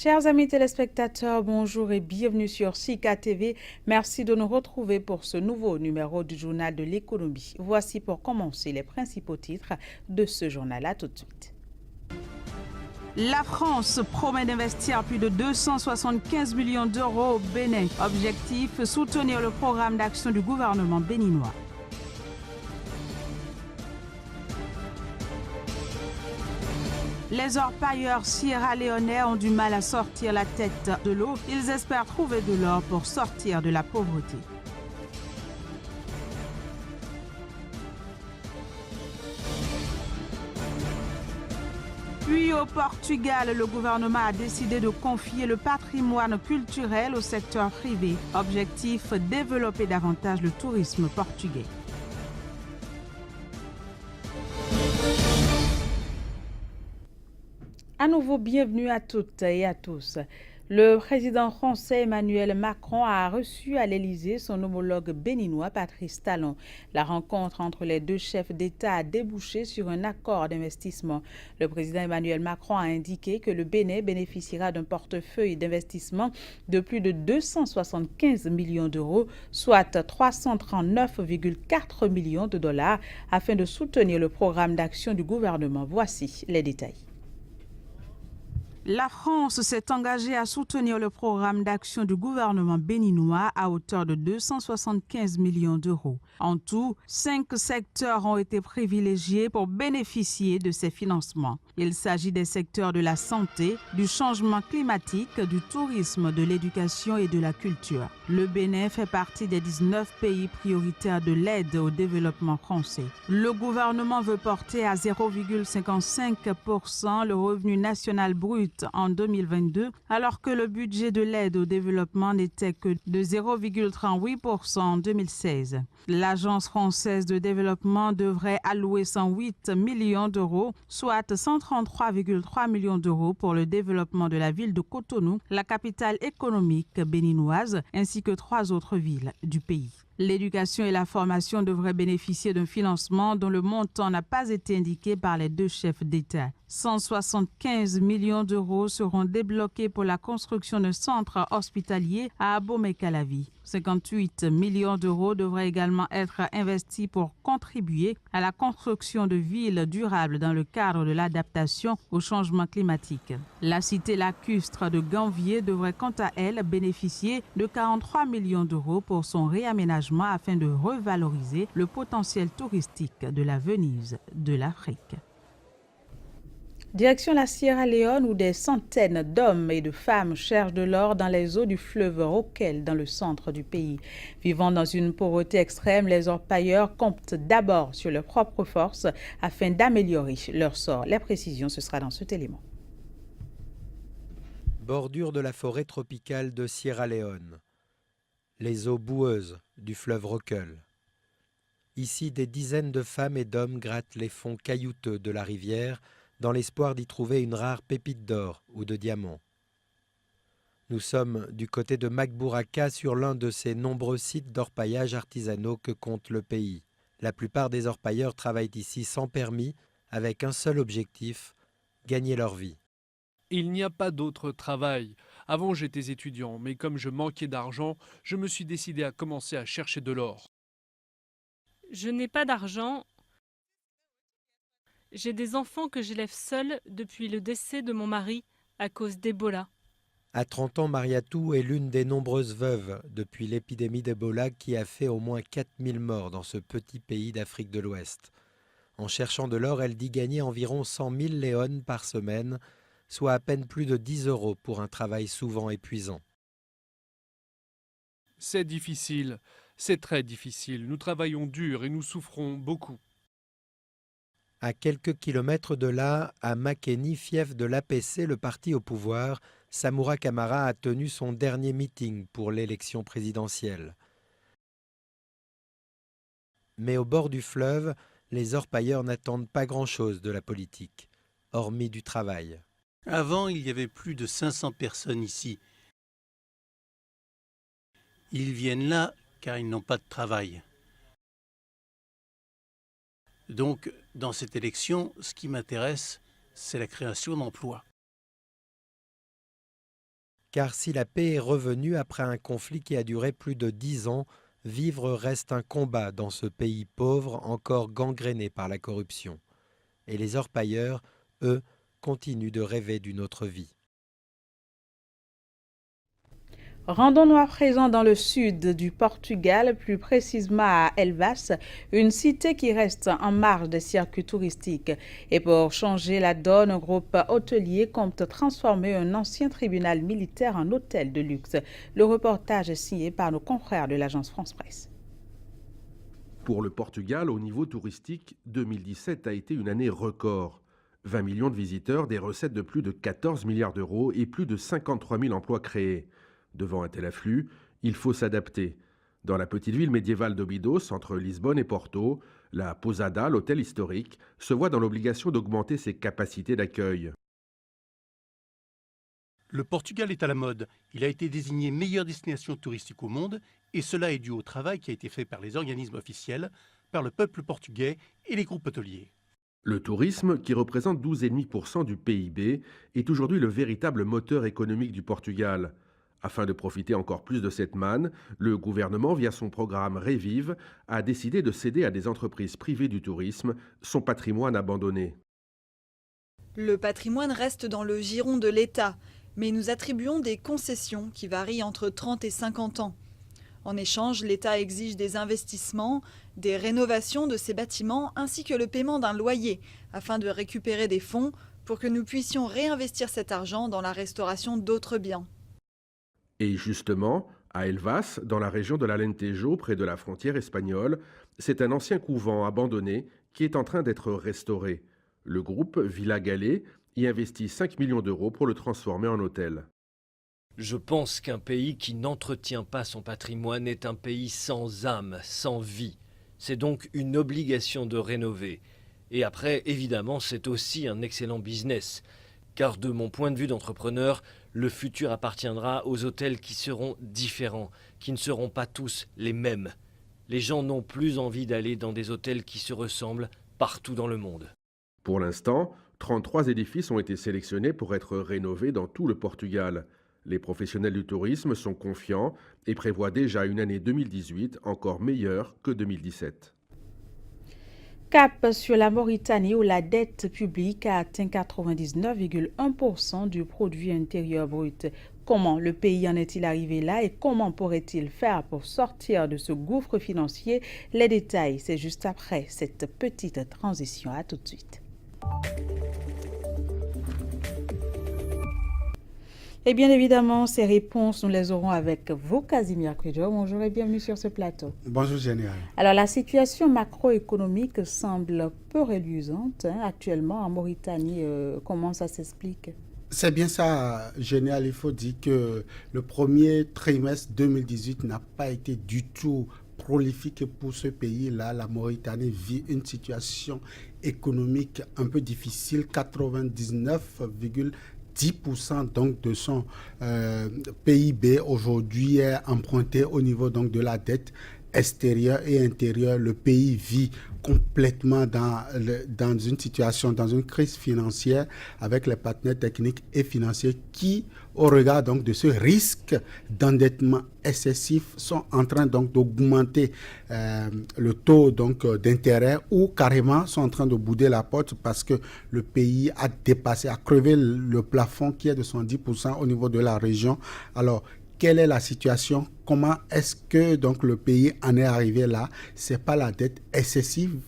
Chers amis téléspectateurs, bonjour et bienvenue sur Sika TV. Merci de nous retrouver pour ce nouveau numéro du journal de l'économie. Voici pour commencer les principaux titres de ce journal. À tout de suite. La France promet d'investir plus de 275 millions d'euros au Bénin. Objectif, soutenir le programme d'action du gouvernement béninois. Les orpailleurs sierra-léonais ont du mal à sortir la tête de l'eau. Ils espèrent trouver de l'or pour sortir de la pauvreté. Puis au Portugal, le gouvernement a décidé de confier le patrimoine culturel au secteur privé. Objectif, développer davantage le tourisme portugais. À nouveau, bienvenue à toutes et à tous. Le président français Emmanuel Macron a reçu à l'Élysée son homologue béninois Patrice Talon. La rencontre entre les deux chefs d'État a débouché sur un accord d'investissement. Le président Emmanuel Macron a indiqué que le Bénin bénéficiera d'un portefeuille d'investissement de plus de 275 millions d'euros, soit 339,4 millions de dollars, afin de soutenir le programme d'action du gouvernement. Voici les détails. La France s'est engagée à soutenir le programme d'action du gouvernement béninois à hauteur de 275 millions d'euros. En tout, 5 secteurs ont été privilégiés pour bénéficier de ces financements. Il s'agit des secteurs de la santé, du changement climatique, du tourisme, de l'éducation et de la culture. Le Bénin fait partie des 19 pays prioritaires de l'aide au développement français. Le gouvernement veut porter à 0,55% le revenu national brut en 2022, alors que le budget de l'aide au développement n'était que de 0,38% en 2016. L'Agence française de développement devrait allouer 108 millions d'euros, soit 133,3 millions d'euros pour le développement de la ville de Cotonou, la capitale économique béninoise, ainsi que 3 autres villes du pays. L'éducation et la formation devraient bénéficier d'un financement dont le montant n'a pas été indiqué par les deux chefs d'État. 175 millions d'euros seront débloqués pour la construction d'un centre hospitalier à Abomey-Calavi. 58 millions d'euros devraient également être investis pour contribuer à la construction de villes durables dans le cadre de l'adaptation au changement climatique. La cité lacustre de Ganvier devrait quant à elle bénéficier de 43 millions d'euros pour son réaménagement afin de revaloriser le potentiel touristique de la Venise de l'Afrique. Direction la Sierra Leone où des centaines d'hommes et de femmes cherchent de l'or dans les eaux du fleuve Rokel dans le centre du pays. Vivant dans une pauvreté extrême, les orpailleurs comptent d'abord sur leurs propres forces afin d'améliorer leur sort. Les précisions, ce sera dans cet élément. Bordure de la forêt tropicale de Sierra Leone. Les eaux boueuses du fleuve Rokel. Ici, des dizaines de femmes et d'hommes grattent les fonds caillouteux de la rivière dans l'espoir d'y trouver une rare pépite d'or ou de diamant. Nous sommes du côté de Magburaka sur l'un de ces nombreux sites d'orpaillage artisanaux que compte le pays. La plupart des orpailleurs travaillent ici sans permis, avec un seul objectif, gagner leur vie. Il n'y a pas d'autre travail. Avant, j'étais étudiant, mais comme je manquais d'argent, je me suis décidé à commencer à chercher de l'or. Je n'ai pas d'argent. J'ai des enfants que j'élève seule depuis le décès de mon mari à cause d'Ebola. À 30 ans, Mariatou est l'une des nombreuses veuves depuis l'épidémie d'Ebola qui a fait au moins 4000 morts dans ce petit pays d'Afrique de l'Ouest. En cherchant de l'or, elle dit gagner environ 100 000 léones par semaine, soit à peine plus de 10 € pour un travail souvent épuisant. C'est difficile, c'est très difficile. Nous travaillons dur et nous souffrons beaucoup. À quelques kilomètres de là, à Makeni, fief de l'APC, le parti au pouvoir, Samura Kamara a tenu son dernier meeting pour l'élection présidentielle. Mais au bord du fleuve, les orpailleurs n'attendent pas grand-chose de la politique, hormis du travail. Avant, il y avait plus de 500 personnes ici. Ils viennent là car ils n'ont pas de travail. Donc, dans cette élection, ce qui m'intéresse, c'est la création d'emplois. Car si la paix est revenue après un conflit qui a duré plus de 10 ans, vivre reste un combat dans ce pays pauvre encore gangréné par la corruption. Et les orpailleurs, eux, continuent de rêver d'une autre vie. Rendons-nous à présent dans le sud du Portugal, plus précisément à Elvas, une cité qui reste en marge des circuits touristiques. Et pour changer la donne, un groupe hôtelier compte transformer un ancien tribunal militaire en hôtel de luxe. Le reportage est signé par nos confrères de l'agence France-Presse. Pour le Portugal, au niveau touristique, 2017 a été une année record. 20 millions de visiteurs, des recettes de plus de 14 milliards d'euros et plus de 53 000 emplois créés. Devant un tel afflux, il faut s'adapter. Dans la petite ville médiévale d'Óbidos, entre Lisbonne et Porto, la Posada, l'hôtel historique, se voit dans l'obligation d'augmenter ses capacités d'accueil. Le Portugal est à la mode. Il a été désigné meilleure destination touristique au monde et cela est dû au travail qui a été fait par les organismes officiels, par le peuple portugais et les groupes hôteliers. Le tourisme, qui représente 12,5% du PIB, est aujourd'hui le véritable moteur économique du Portugal. Afin de profiter encore plus de cette manne, le gouvernement, via son programme Revive, a décidé de céder à des entreprises privées du tourisme son patrimoine abandonné. Le patrimoine reste dans le giron de l'État, mais nous attribuons des concessions qui varient entre 30 et 50 ans. En échange, l'État exige des investissements, des rénovations de ces bâtiments ainsi que le paiement d'un loyer afin de récupérer des fonds pour que nous puissions réinvestir cet argent dans la restauration d'autres biens. Et justement, à Elvas, dans la région de l'Alentejo, près de la frontière espagnole, c'est un ancien couvent abandonné qui est en train d'être restauré. Le groupe Villa Galé y investit 5 millions d'euros pour le transformer en hôtel. Je pense qu'un pays qui n'entretient pas son patrimoine est un pays sans âme, sans vie. C'est donc une obligation de rénover. Et après, évidemment, c'est aussi un excellent business. Car de mon point de vue d'entrepreneur, le futur appartiendra aux hôtels qui seront différents, qui ne seront pas tous les mêmes. Les gens n'ont plus envie d'aller dans des hôtels qui se ressemblent partout dans le monde. Pour l'instant, 33 édifices ont été sélectionnés pour être rénovés dans tout le Portugal. Les professionnels du tourisme sont confiants et prévoient déjà une année 2018 encore meilleure que 2017. Cap sur la Mauritanie où la dette publique a atteint 99,1% du produit intérieur brut. Comment le pays en est-il arrivé là et comment pourrait-il faire pour sortir de ce gouffre financier? Les détails, c'est juste après cette petite transition. À tout de suite. Et bien évidemment, ces réponses, nous les aurons avec vous, Casimir Crédor. Bonjour et bienvenue sur ce plateau. Bonjour, Général. Alors, la situation macroéconomique semble peu reluisante actuellement en Mauritanie. Comment ça s'explique? C'est bien ça, Général. Il faut dire que le premier trimestre 2018 n'a pas été du tout prolifique pour ce pays-là. La Mauritanie vit une situation économique un peu difficile, 99,10% donc de son PIB aujourd'hui est emprunté au niveau donc de la dette extérieure et intérieure. Le pays vit complètement dans une situation, dans une crise financière avec les partenaires techniques et financiers qui, au regard donc de ce risque d'endettement excessif, sont en train donc d'augmenter le taux donc d'intérêt ou carrément sont en train de bouder la porte parce que le pays a dépassé, a crevé le plafond qui est de 110% au niveau de la région. Alors, quelle est la situation? Comment est-ce que donc le pays en est arrivé là? C'est pas la dette excessive,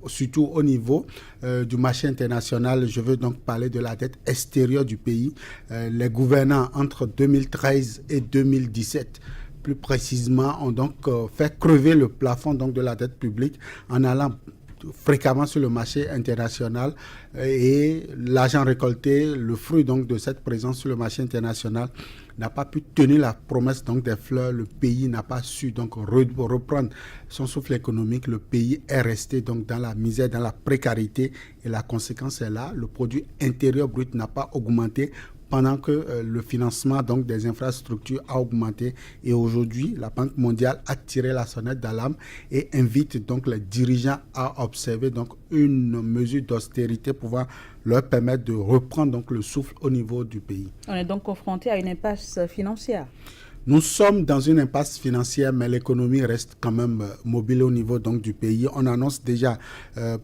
surtout au niveau du marché international. Je veux donc parler de la dette extérieure du pays. Les gouvernants entre 2013 et 2017, plus précisément, ont donc fait crever le plafond donc de la dette publique en allant fréquemment sur le marché international et l'argent récolté, le fruit donc de cette présence sur le marché international n'a pas pu tenir la promesse donc des fleurs. Le pays n'a pas su donc reprendre son souffle économique. Le pays est resté donc dans la misère, dans la précarité et la conséquence est là. Le produit intérieur brut n'a pas augmenté. pendant que le financement donc, des infrastructures a augmenté. Et aujourd'hui, la Banque mondiale a tiré la sonnette d'alarme et invite donc les dirigeants à observer donc, une mesure d'austérité pouvant leur permettre de reprendre donc, le souffle au niveau du pays. On est donc confronté à une impasse financière. Nous sommes dans une impasse financière, mais l'économie reste quand même mobile au niveau donc, du pays. On annonce déjà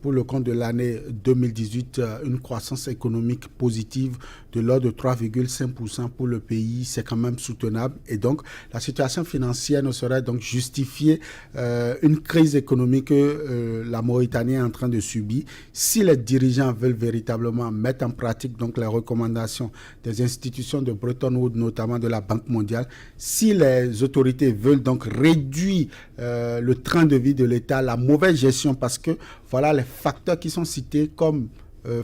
pour le compte de l'année 2018 une croissance économique positive de l'ordre de 3,5% pour le pays. C'est quand même soutenable. Et donc, la situation financière ne saurait donc justifier une crise économique que la Mauritanie est en train de subir. Si les dirigeants veulent véritablement mettre en pratique donc, les recommandations des institutions de Bretton Woods, notamment de la Banque mondiale, si les autorités veulent donc réduire le train de vie de l'État, la mauvaise gestion, parce que voilà les facteurs qui sont cités comme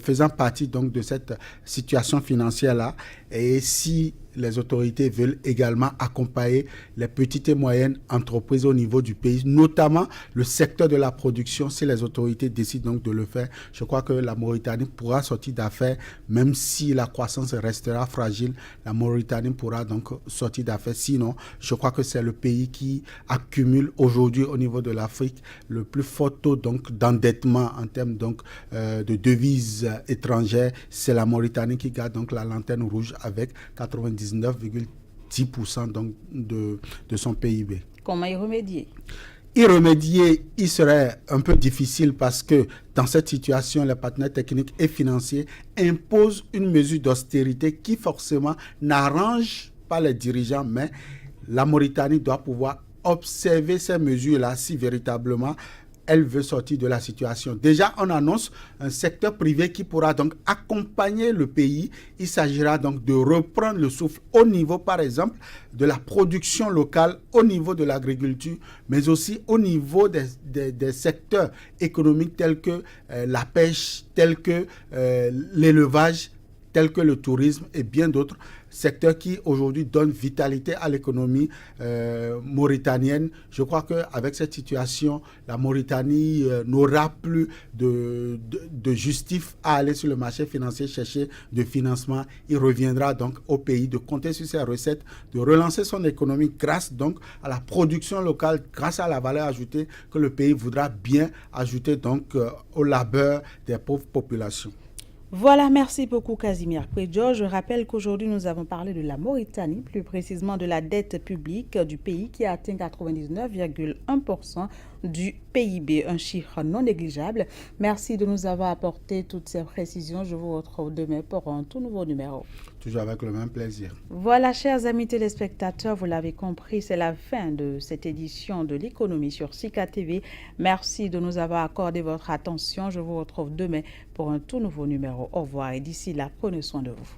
faisant partie donc de cette situation financière-là, et si les autorités veulent également accompagner les petites et moyennes entreprises au niveau du pays, notamment le secteur de la production. Si les autorités décident donc de le faire, je crois que la Mauritanie pourra sortir d'affaires, même si la croissance restera fragile, la Mauritanie pourra donc sortir d'affaires. Sinon, je crois que c'est le pays qui accumule aujourd'hui au niveau de l'Afrique le plus fort taux donc d'endettement en termes donc de devises étrangères. C'est la Mauritanie qui garde donc la lanterne rouge avec 99,10% donc de son PIB. Comment y remédier? Y remédier, il serait un peu difficile parce que dans cette situation, les partenaires techniques et financiers imposent une mesure d'austérité qui forcément n'arrange pas les dirigeants, mais la Mauritanie doit pouvoir observer ces mesures-là si véritablement elle veut sortir de la situation. Déjà, on annonce un secteur privé qui pourra donc accompagner le pays. Il s'agira donc de reprendre le souffle au niveau, par exemple, de la production locale, au niveau de l'agriculture, mais aussi au niveau des secteurs économiques tels que la pêche, tels que l'élevage, tels que le tourisme et bien d'autres secteurs qui aujourd'hui donnent vitalité à l'économie mauritanienne. Je crois qu'avec cette situation, la Mauritanie n'aura plus de justif à aller sur le marché financier chercher de financement. Il reviendra donc au pays de compter sur ses recettes, de relancer son économie grâce donc à la production locale, grâce à la valeur ajoutée que le pays voudra bien ajouter donc au labeur des pauvres populations. Voilà, merci beaucoup Casimir Prédio. Je rappelle qu'aujourd'hui nous avons parlé de la Mauritanie, plus précisément de la dette publique du pays qui a atteint 99,1% du PIB, un chiffre non négligeable. Merci de nous avoir apporté toutes ces précisions. Je vous retrouve demain pour un tout nouveau numéro. Toujours avec le même plaisir. Voilà, chers amis téléspectateurs, vous l'avez compris, c'est la fin de cette édition de l'économie sur Sika TV. Merci de nous avoir accordé votre attention. Je vous retrouve demain pour un tout nouveau numéro. Au revoir et d'ici là, prenez soin de vous.